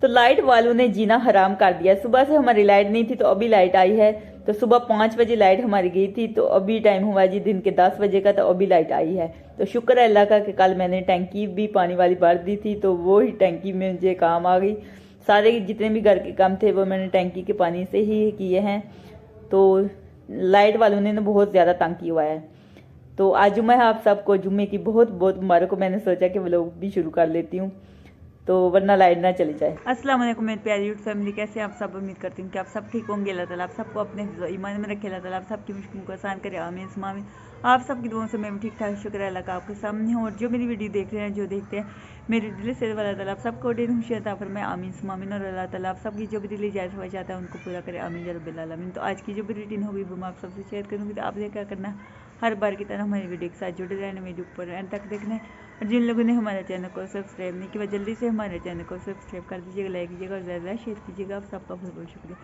तो लाइट वालों ने जीना हराम कर दिया। सुबह से हमारी लाइट नहीं थी तो अभी लाइट आई है। तो सुबह 5 बजे लाइट हमारी गई थी, तो अभी टाइम हुआ जी दिन के 10 बजे का, तो अभी लाइट आई है। तो शुक्र है अल्लाह का कि कल मैंने टैंकी भी पानी वाली भर दी थी, तो वो ही टैंकी में मुझे काम आ गई। सारे जितने भी घर के काम थे वो मैंने टैंकी के पानी से ही किए हैं। तो लाइट वालों ने बहुत ज़्यादा तंग किया हुआ है। तो आज जुम्मा है, आप सबको जुम्मे की बहुत बहुत मुबारक हो। मैंने सोचा कि व्लॉग भी शुरू कर लेती हूँ, तो वरना लाइट ना चली जाए। अस्सलाम वालेकुम मेरी प्यारी यूट्यूब फैमिली, कैसे आप सब? उम्मीद करती हूँ कि आप सब ठीक होंगे। अल्लाह ताला आप सबको अपने ईमान में रखे, अल्लाह ताला आप सबकी मुश्किलों को आसान करे, आमीन सुम्मा आमीन। आप सबकी दुआओं से मैं भी ठीक ठाक, शुक्र है अल्लाह का आपके सामने हूँ। और जो मेरी वीडियो देख रहे हैं, जो देखते हैं, मेरे दिल से अल्लाह ताला आप सबको ढेर खुशियाँ अता फरमाए, आमीन सुम्मा आमीन। और अल्लाह ताला आप सबकी जो भी दिली जायज़ ख्वाहिश चाहता है उनको पूरा करे, आमीन या रब्बिल आलमीन। तो आज की जो भी रूटीन होगी वो मैं आप सबसे शेयर करूँगी। तो आपने क्या करना, हर बार की तरह हमारी वीडियो के साथ जुड़े रहना, वीडियो ऊपर एंड तक देखना है। और जिन लोगों ने हमारे चैनल को सब्सक्राइब नहीं किया, जल्दी से हमारे चैनल को सब्सक्राइब कर दीजिएगा, लाइक कीजिएगा और ज़्यादा शेयर कीजिएगा। आप सबका बहुत बहुत शुक्रिया।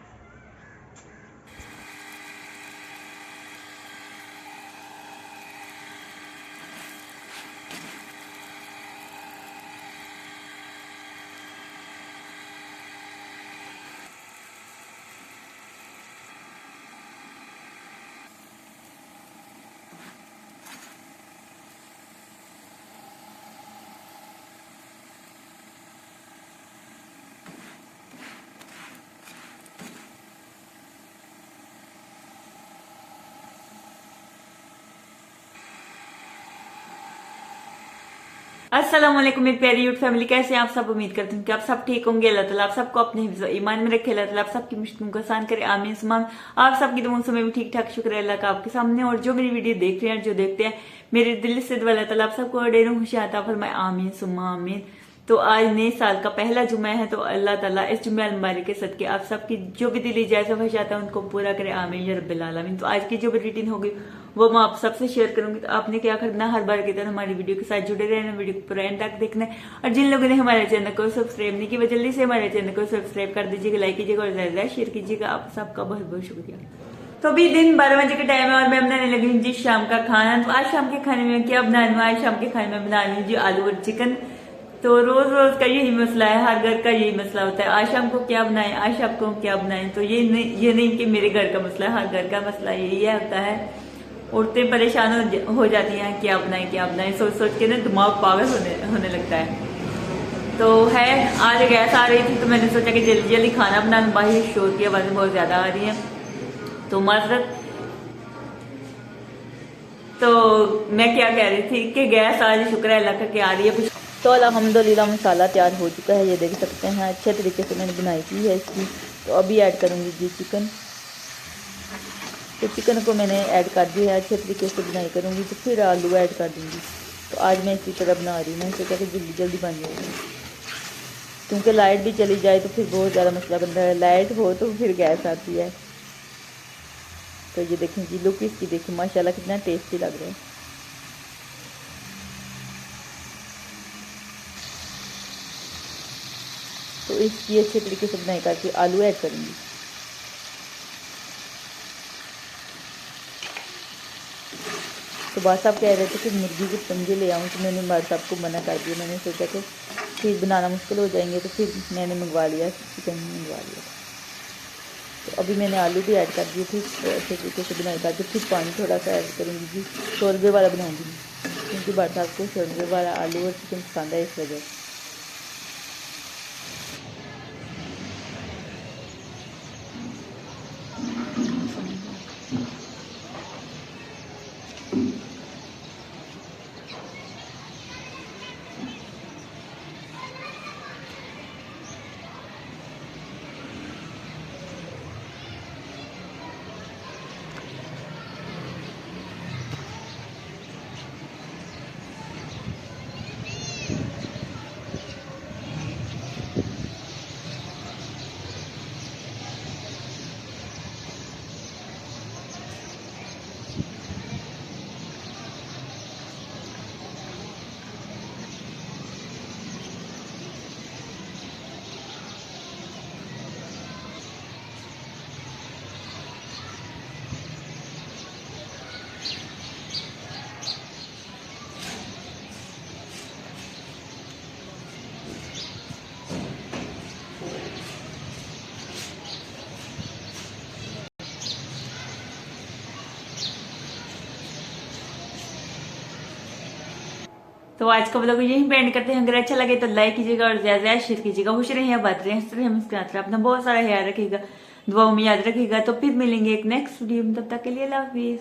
अस्सलाम वालेकुम मेरी प्यारी यूट्यूब फैमिली, कैसे हैं आप सब? उम्मीद करती हूँ कि आप सब ठीक होंगे। अल्लाह ताला आप सबको अपने हिफ्ज़ व ईमान में रखे, अल्लाह ताला आप सबकी मुश्किलों को आसान करे, आमीन सुम्मा आमीन। आप सबकी दुआओं से मैं भी ठीक ठाक, शुक्र है अल्लाह का आपके सामने। और जो मेरी वीडियो देख रहे हैं, जो देखते हैं, मेरे दिल से दुआ, अल्लाह ताला आप सबको ढेरों खुशियां अता फरमाए, आमीन सुम्मा आमीन। तो आज नए साल का पहला जुम्मा है, तो अल्लाह ताला इस जुम्मे मुबारक के सदके आप सबकी जो भी दिली जायज़ ख्वाहिश चाहता है उनको पूरा करे, आमीन या रब्बिल आलमीन। तो आज की जो भी रूटीन होगी वो मैं आप सबसे शेयर करूंगी। तो आपने क्या करना, हर बार की तरह हमारी वीडियो के साथ जुड़े रहना, वीडियो को पूरा एंड तक देखना है। और जिन लोगों ने हमारे चैनल को सब्सक्राइब नहीं किया, जल्दी से हमारे चैनल को सब्सक्राइब कर दीजिएगा, लाइक कीजिएगा और ज़्यादा शेयर कीजिएगा। आप सबका बहुत बहुत शुक्रिया। तो अभी दिन 12 बजे का टाइम है और मैं बनाने लगी हूँ जी शाम का खाना। तो आज शाम के खाने में क्या बना रही हूँ? आज शाम के खाने में बना रही हूँ जी आलू और चिकन। तो रोज रोज का यही मसला है, हर घर का यही मसला होता है, आज शाम को क्या बनाएं, आज शाम को क्या बनाएं। तो ये नहीं कि मेरे घर का मसला है, हर घर का मसला यही है होता है। औरतें परेशान हो जाती हैं, क्या बनाएं सोच सोच के ना दिमाग पागल होने लगता है। तो है, आज गैस आ रही थी तो मैंने सोचा कि जल्दी जल्दी खाना बना लूँ। बाहर शोर की आवाज़ें बहुत ज़्यादा आ रही हैं, तो माजरत। तो मैं क्या कह रही थी कि गैस आज शुक्र है अल्लाह का कि आ रही है कुछ। तो अल्हम्दुलिल्लाह मसाला तैयार हो चुका है, ये देख सकते हैं अच्छे तरीके से मैंने बनाई की है इसकी। तो अभी ऐड करूँगी जी चिकन। तो चिकन को मैंने ऐड कर दिया है, अच्छे तरीके से बनाई करूँगी, तो फिर आलू ऐड कर दूँगी। तो आज मैं इसी तरह बना रही हूँ, मैं सोचा कि जल्दी जल्दी बन जाएगी, क्योंकि लाइट भी चली जाए तो फिर बहुत ज़्यादा मसला बनता है, लाइट हो तो फिर गैस आती है। तो ये देखें जी, लुक इसकी देखिए माशाल्लाह कितना टेस्टी लग रहा है। तो इसकी अच्छे तरीके से बनाई करके आलू ऐड करूँगी। तो बात साहब कह रहे थे कि मुर्गी के पंजे ले आऊँ, तो मैंने बात साहब को मना कर दिया। मैंने सोचा कि फिर बनाना मुश्किल हो जाएंगे, तो फिर मैंने मंगवा लिया, चिकन मंगवा लिया। तो अभी मैंने आलू भी ऐड कर दिए थे, तो अच्छे तरीके से बनाई करके फिर पानी थोड़ा सा ऐड करूँगी जी। शोरबे वाला बनाऊँगी, क्योंकि बात साहब को शोरबे वाला आलू और चिकन पसंद है, इस वजह से। तो आज का व्लॉग यही एंड करते हैं। अगर अच्छा लगे तो लाइक कीजिएगा और ज्यादा ज्यादा शेयर कीजिएगा। खुश रहिए, बात रहे, हंसते रहे, मुस्कुराते रहे, अपना बहुत सारा ख्याल रखिएगा, दुआओं में याद रखिएगा। तो फिर मिलेंगे एक नेक्स्ट वीडियो में, तब तक के लिए अल्लाह हाफिज।